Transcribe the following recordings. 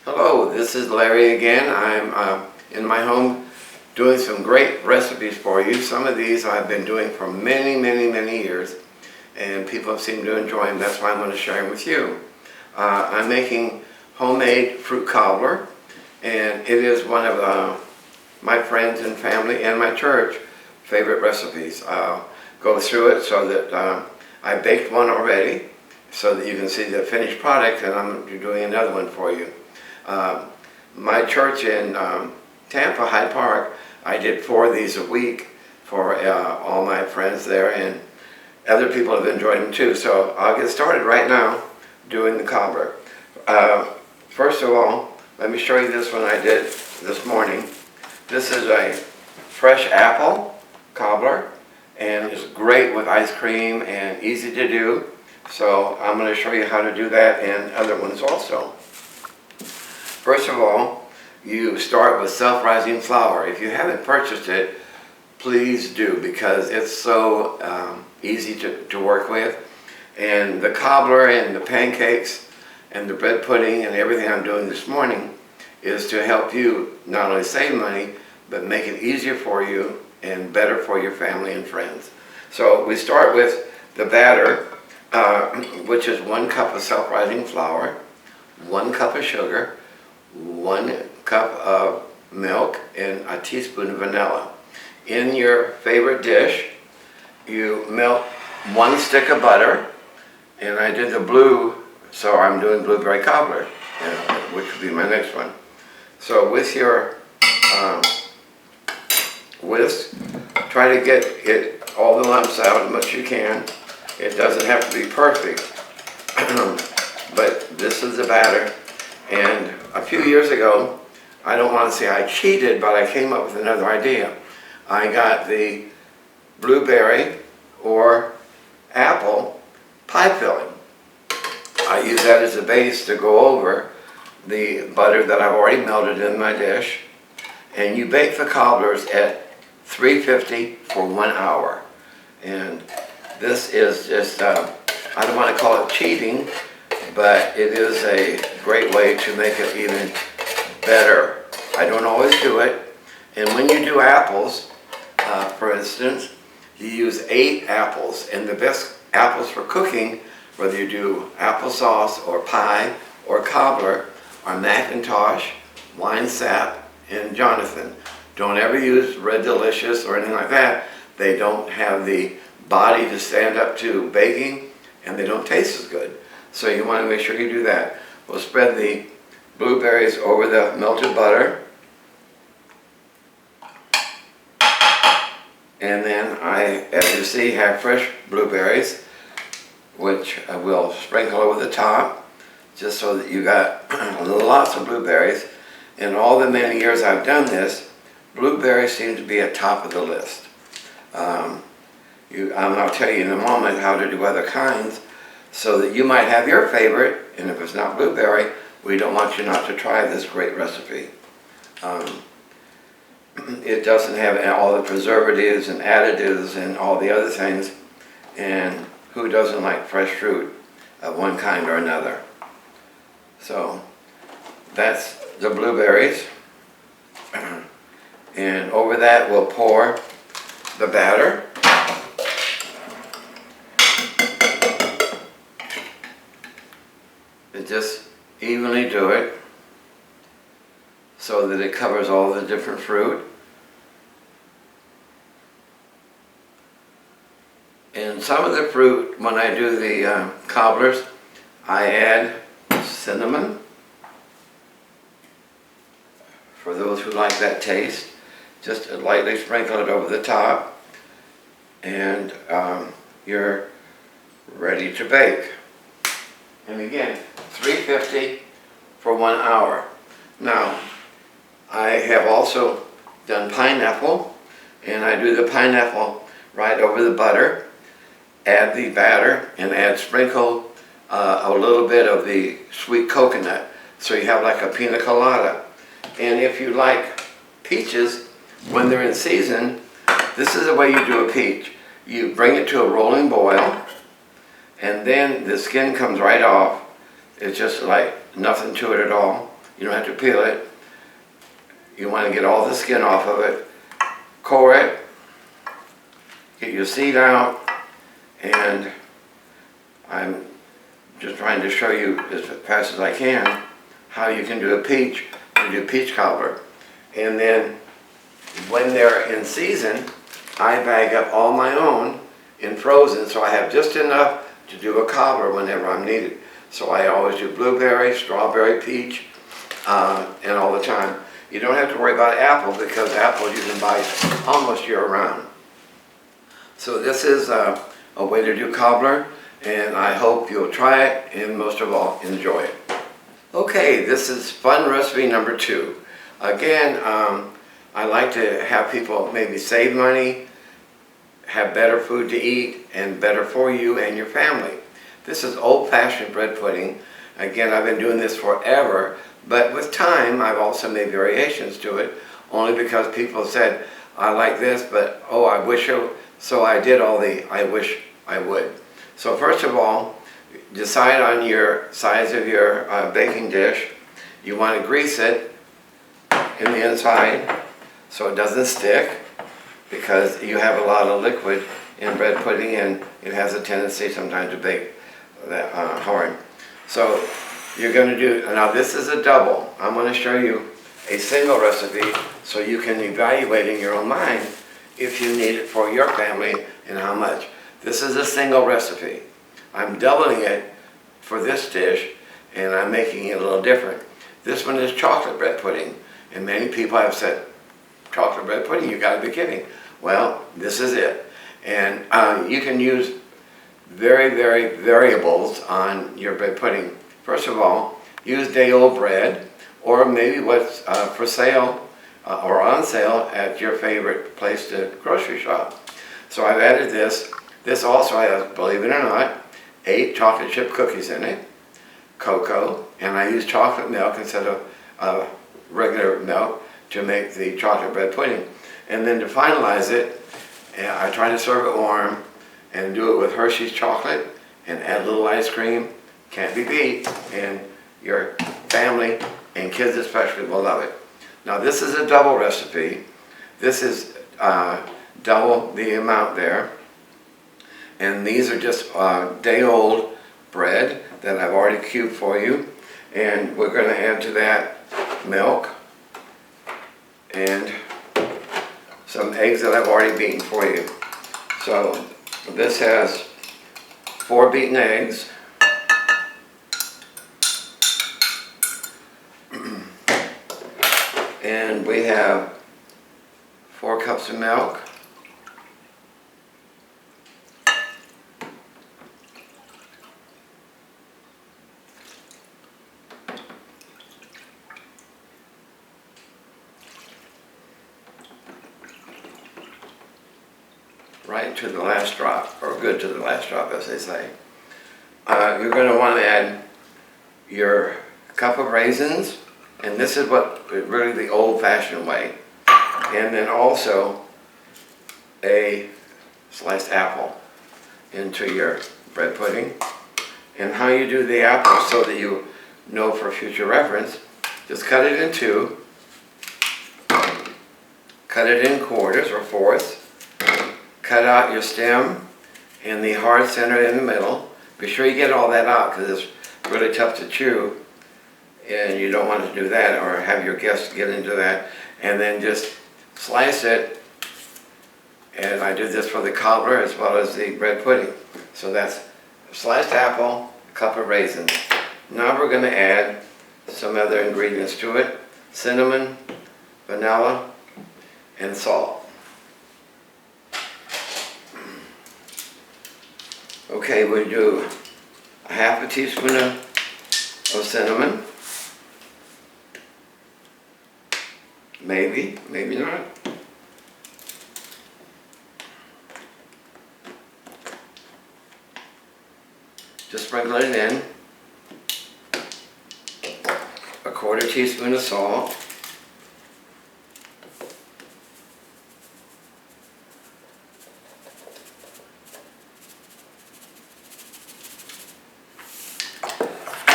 Hello, this is Larry again. I'm in my home doing some great recipes for you. Some of these I've been doing for many years, and people seem to enjoy them. That's why I'm going to share them with you. I'm making homemade fruit cobbler, and it is one of my friends and family and my church favorite recipes. I'll go through it so that I baked one already so that you can see the finished product, and I'm doing another one for you. My church in Tampa, Hyde Park, I did 4 of these a week for all my friends there, and other people have enjoyed them too. So I'll get started right now doing the cobbler. First of all, let me show you this one I did this morning. This is a fresh apple cobbler, and it's great with ice cream and easy to do. So I'm going to show you how to do that and other ones also. First of all, you start with self-rising flour. If you haven't purchased it, please do, because it's so easy to work with. And the cobbler and the pancakes and the bread pudding and everything I'm doing this morning is to help you not only save money, but make it easier for you and better for your family and friends. So we start with the batter, which is 1 cup of self-rising flour, 1 cup of sugar, 1 cup of milk, and a teaspoon of vanilla. In your favorite dish, you melt 1 stick of butter, and I did the blue, so I'm doing blueberry cobbler, which would be my next one. So with your whisk, try to get all the lumps out as much as you can. It doesn't have to be perfect, but this is the batter. And a few years ago, I don't want to say I cheated, but I came up with another idea. I got the blueberry or apple pie filling. I use that as a base to go over the butter that I've already melted in my dish. And you bake the cobblers at 350 for 1 hour. And this is just, I don't want to call it cheating, but it is a great way to make it even better. I don't always do it. And when you do apples, for instance, you use 8 apples. And the best apples for cooking, whether you do applesauce or pie or cobbler, are Macintosh, Wine Sap, and Jonathan. Don't ever use Red Delicious or anything like that. They don't have the body to stand up to baking, and they don't taste as good. So you want to make sure you do that. We'll spread the blueberries over the melted butter. And then I, as you see, have fresh blueberries, which I will sprinkle over the top, just so that you got lots of blueberries. In all the many years I've done this, blueberries seem to be at top of the list. I'll tell you in a moment how to do other kinds, so that you might have your favorite, and if it's not blueberry, we don't want you not to try this great recipe. It doesn't have all the preservatives and additives and all the other things, and who doesn't like fresh fruit of one kind or another? So that's the blueberries, and over that we'll pour the batter. Just evenly do it so that it covers all the different fruit. And some of the fruit, when I do the cobblers, I add cinnamon for those who like that taste. Just lightly sprinkle it over the top, and you're ready to bake. And again, 350 for 1 hour. Now, I have also done pineapple, and I do the pineapple right over the butter, add the batter, and sprinkle a little bit of the sweet coconut, so you have like a pina colada. And if you like peaches, when they're in season, this is the way you do a peach. You bring it to a rolling boil, and then the skin comes right off. It's just like nothing to it at all. You don't have to peel it. You want to get all the skin off of it. Core it. Get your seed out. And I'm just trying to show you as fast as I can how you can do a peach. You do peach cobbler. And then when they're in season, I bag up all my own in frozen, so I have just enough to do a cobbler whenever I'm needed. So I always do blueberry, strawberry, peach, and all the time. You don't have to worry about apple because apple you can buy almost year round. So this is a way to do cobbler, and I hope you'll try it and most of all enjoy it. Okay, this is fun recipe number 2. Again, I like to have people maybe save money, have better food to eat, and better for you and your family. This is old-fashioned bread pudding. Again, I've been doing this forever, but with time I've also made variations to it, only because people said, I like this, but oh, I wish it, so I did all the I wish I would. So first of all, decide on your size of your baking dish. You want to grease it in the inside so it doesn't stick, because you have a lot of liquid in bread pudding and it has a tendency sometimes to bake that hard. So you're going to do, now this is a double. I'm going to show you a single recipe so you can evaluate in your own mind if you need it for your family and how much. This is a single recipe. I'm doubling it for this dish and I'm making it a little different. This one is chocolate bread pudding, and many people have said, chocolate bread pudding, you got to be kidding. Well, this is it. And you can use very variables on your bread pudding. First of all, use day-old bread, or maybe what's for sale or on sale at your favorite place to grocery shop. So I've added this. This also has, believe it or not, 8 chocolate chip cookies in it, cocoa, and I use chocolate milk instead of regular milk to make the chocolate bread pudding. And then to finalize it, I try to serve it warm and do it with Hershey's chocolate and add a little ice cream. Can't be beat, and your family and kids especially will love it. Now this is a double recipe. This is double the amount there. And these are just day-old bread that I've already cubed for you. And we're going to add to that milk and some eggs that I've already beaten for you. So this has 4 beaten eggs, and we have 4 cups of milk, right to the last drop, or good to the last drop as they say. You're going to want to add your cup of raisins, and this is what really the old-fashioned way, and then also a sliced apple into your bread pudding. And how you do the apple so that you know for future reference, just cut it in 2, cut it in quarters or fourths, cut out your stem and the hard center in the middle. Be sure you get all that out because it's really tough to chew, and you don't want to do that or have your guests get into that. And then just slice it, and I do this for the cobbler as well as the bread pudding. So that's sliced apple, a cup of raisins. Now we're going to add some other ingredients to it: cinnamon, vanilla, and salt. Okay, we do a half a teaspoon of cinnamon. Maybe, maybe not. Just sprinkle it in. A quarter teaspoon of salt.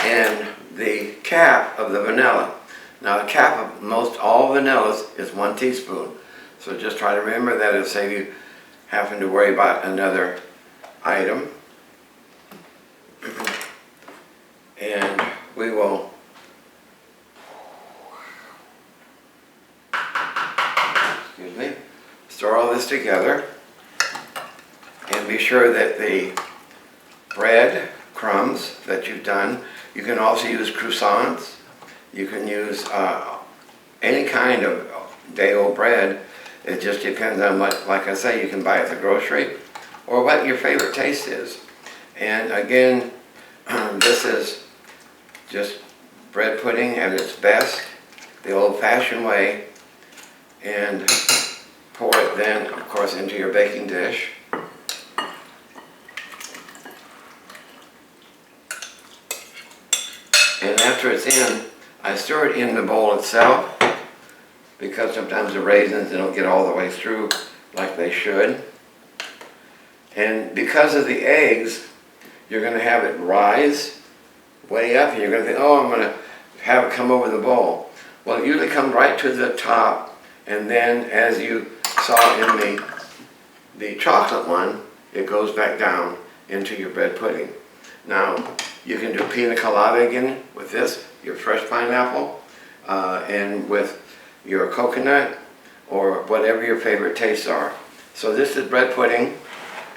And the cap of the vanilla. Now the cap of most all vanillas is 1 teaspoon. So just try to remember that. It'll save you having to worry about another item. And we will stir all this together, and be sure that the bread crumbs that you've done, you can also use croissants, you can use any kind of day-old bread. It just depends on what, like I say, you can buy at the grocery or what your favorite taste is. And again, this is just bread pudding at its best, the old-fashioned way, and pour it then, of course, into your baking dish. And after it's in, I stir it in the bowl itself, because sometimes the raisins don't get all the way through like they should. And because of the eggs, you're going to have it rise way up, and you're going to think, oh, I'm going to have it come over the bowl. Well, it usually comes right to the top, and then as you saw in the chocolate one, it goes back down into your bread pudding. Now, you can do pina colada again with this, your fresh pineapple, and with your coconut, or whatever your favorite tastes are. So this is bread pudding,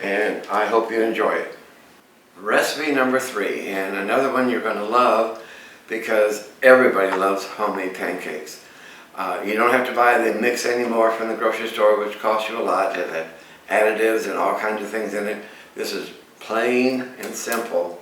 and I hope you enjoy it. Recipe number 3, and another one you're going to love, because everybody loves homemade pancakes. You don't have to buy the mix anymore from the grocery store, which costs you a lot. It has additives and all kinds of things in it. This is plain and simple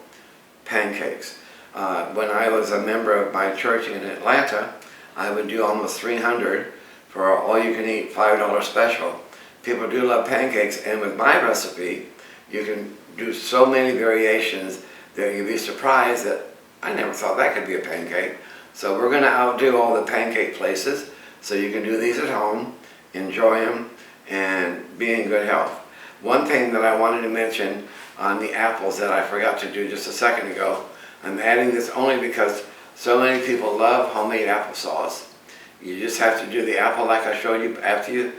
pancakes. When I was a member of my church in Atlanta, I would do almost 300 for all-you-can-eat $5 special. People do love pancakes, and with my recipe, you can do so many variations that you'll be surprised that I never thought that could be a pancake. So we're going to outdo all the pancake places, so you can do these at home, enjoy them, and be in good health. One thing that I wanted to mention on the apples that I forgot to do just a second ago, I'm adding this only because so many people love homemade applesauce. You just have to do the apple like I showed you after you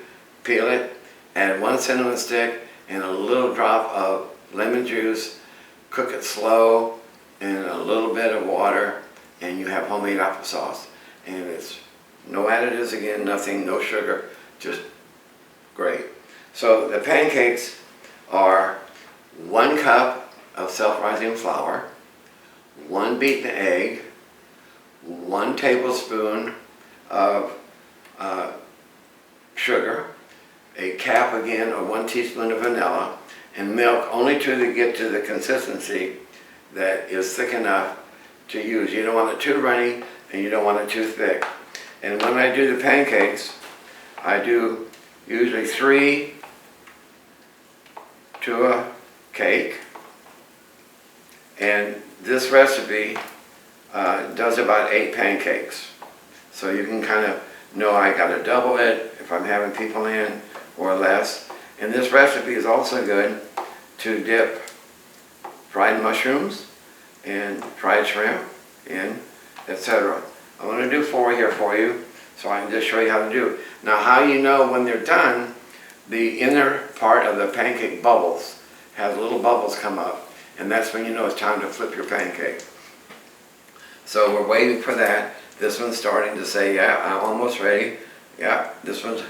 peel it, add 1 cinnamon stick and a little drop of lemon juice, cook it slow in a little bit of water, and you have homemade applesauce. And it's no additives again, nothing, no sugar, just great. So the pancakes are 1 cup of self-rising flour, 1 beaten egg, 1 tablespoon of sugar, a cap again of 1 teaspoon of vanilla, and milk only to get to the consistency that is thick enough to use. You don't want it too runny and you don't want it too thick. And when I do the pancakes, I do usually 3 to a cake, and this recipe does about 8 pancakes. So you can kind of know I got to double it if I'm having people in or less. And this recipe is also good to dip fried mushrooms and fried shrimp in, etc. I'm going to do 4 here for you so I can just show you how to do it. Now, how you know when they're done, the inner part of the pancake bubbles, has little bubbles come up, and that's when you know it's time to flip your pancake. So we're waiting for that. This one's starting to say, yeah, I'm almost ready. Yeah, this one's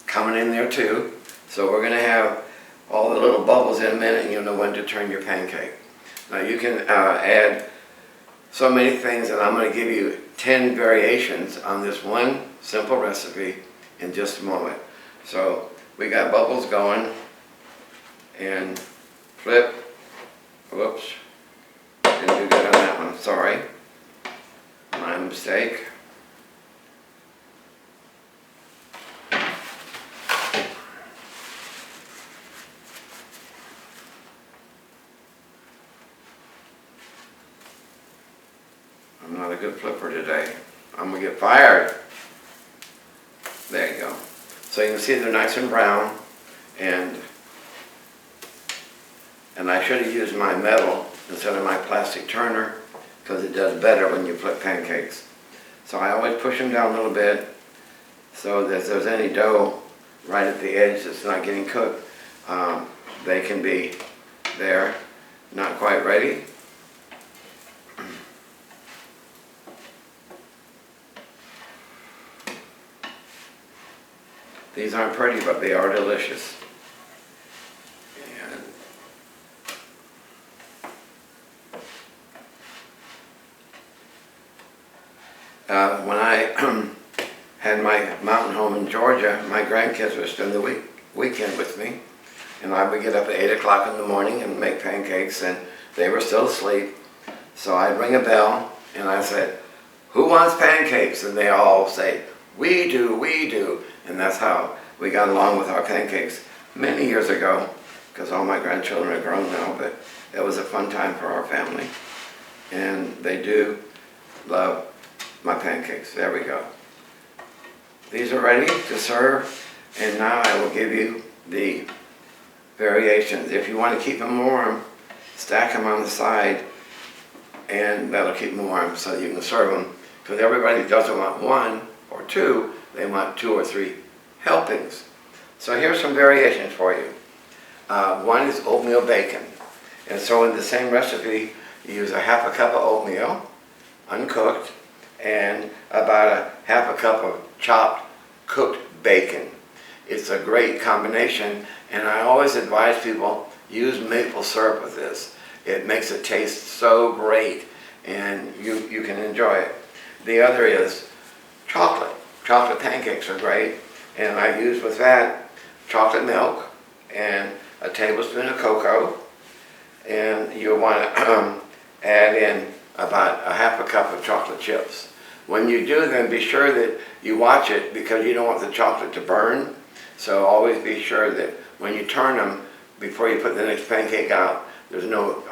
coming in there too. So we're going to have all the little bubbles in a minute, and you'll know when to turn your pancake. Now you can add so many things, and I'm going to give you 10 variations on this one simple recipe in just a moment. So we got bubbles going, and flip. Whoops, didn't do good on that one, sorry. My mistake. I'm not a good flipper today. I'm gonna get fired. There you go. So you can see they're nice and brown, and I should have used my metal instead of my plastic turner, because it does better when you flip pancakes. So I always push them down a little bit so that if there's any dough right at the edge that's not getting cooked, they can be there, not quite ready. These aren't pretty, but they are delicious. When I had my mountain home in Georgia, my grandkids would spend the weekend with me, and I would get up at 8 o'clock in the morning and make pancakes, and they were still asleep. So I'd ring a bell, and I said, "Who wants pancakes?" And they all say, "We do, we do." And that's how we got along with our pancakes many years ago, because all my grandchildren are grown now, but it was a fun time for our family. And they do love my pancakes. There we go. These are ready to serve, and now I will give you the variations. If you want to keep them warm, stack them on the side, and that'll keep them warm so you can serve them. Because everybody doesn't want one or two, they want 2 or 3 helpings. So here's some variations for you. One is oatmeal bacon. And so in the same recipe, you use a half a cup of oatmeal, uncooked, and about a half a cup of chopped cooked bacon. It's a great combination, and I always advise people use maple syrup with this. It makes it taste so great, and you can enjoy it. The other is chocolate. Chocolate pancakes are great, and I use with that chocolate milk and a tablespoon of cocoa, and you want to add in about a half a cup of chocolate chips. When you do them, be sure that you watch it, because you don't want the chocolate to burn. So always be sure that when you turn them, before you put the next pancake out, there's no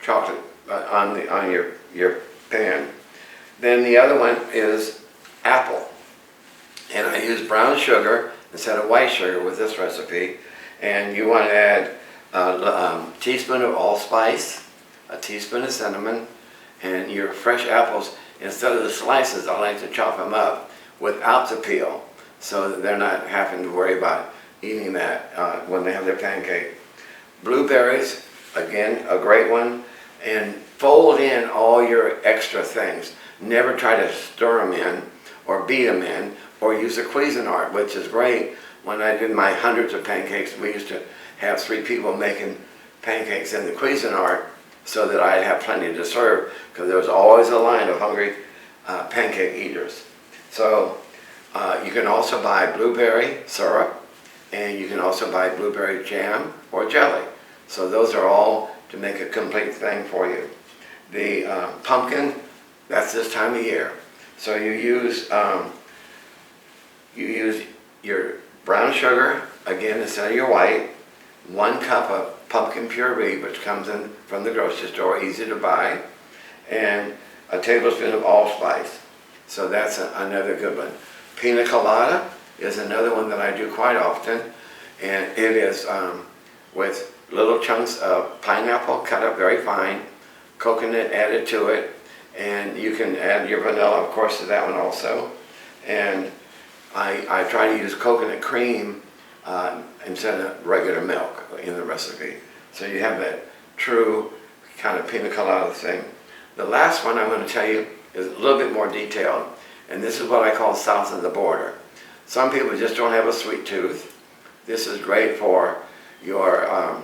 chocolate on your pan. Then the other one is apple. And I use brown sugar instead of white sugar with this recipe. And you want to add a teaspoon of allspice, a teaspoon of cinnamon, and your fresh apples. Instead of the slices, I like to chop them up without the peel, so that they're not having to worry about eating that when they have their pancake. Blueberries, again, a great one. And fold in all your extra things. Never try to stir them in or beat them in, or use a Cuisinart, which is great. When I did my hundreds of pancakes, we used to have 3 people making pancakes in the Cuisinart, so that I'd have plenty to serve, because there was always a line of hungry pancake eaters. So you can also buy blueberry syrup, and you can also buy blueberry jam or jelly. So those are all to make a complete thing for you. The pumpkin, that's this time of year. So you use your brown sugar, again instead of your white, 1 cup of pumpkin puree, which comes in from the grocery store, easy to buy, and a tablespoon of allspice. So that's another good one. Pina colada is another one that I do quite often, and it is with little chunks of pineapple cut up very fine, coconut added to it, and you can add your vanilla, of course, to that one also. And I try to use coconut cream instead of regular milk in the recipe. So you have that true kind of pina colada thing. The last one I'm going to tell you is a little bit more detailed, and this is what I call south of the border. Some people just don't have a sweet tooth. This is great for your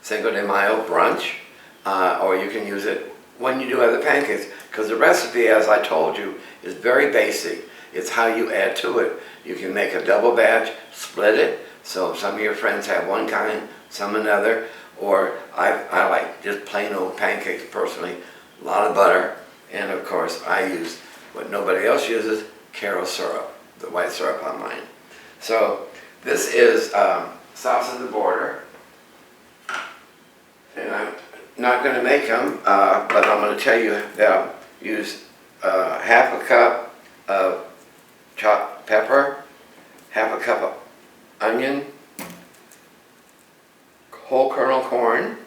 Cinco de Mayo brunch, or you can use it when you do other pancakes, because the recipe, as I told you, is very basic. It's how you add to it. You can make a double batch, split it, so some of your friends have one kind, some another, or I like just plain old pancakes personally, a lot of butter, and of course I use what nobody else uses, Caro syrup, the white syrup on mine. So this is south of the border, and I'm not going to make them, but I'm going to tell you that I'll use half a cup of chopped pepper, half a cup of onion, whole kernel corn,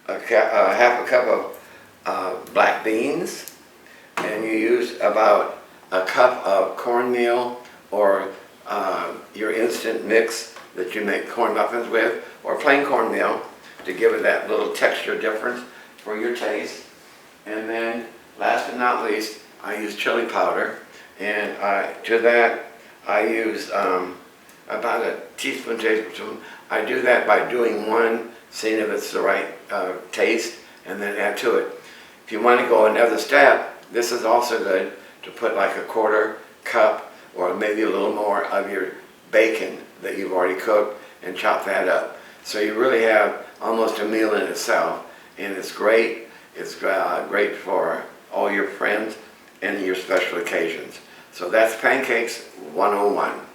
half a cup of black beans, and you use about a cup of cornmeal or your instant mix that you make corn muffins with, or plain cornmeal to give it that little texture difference for your taste. And then last but not least, I use chili powder, and to that I use about a tablespoon. I do that by doing one, seeing if it's the right taste, and then add to it. If you want to go another step, this is also good to put like a quarter cup or maybe a little more of your bacon that you've already cooked and chop that up. So you really have almost a meal in itself, and it's great. It's great for all your friends and your special occasions. So that's Pancakes 101.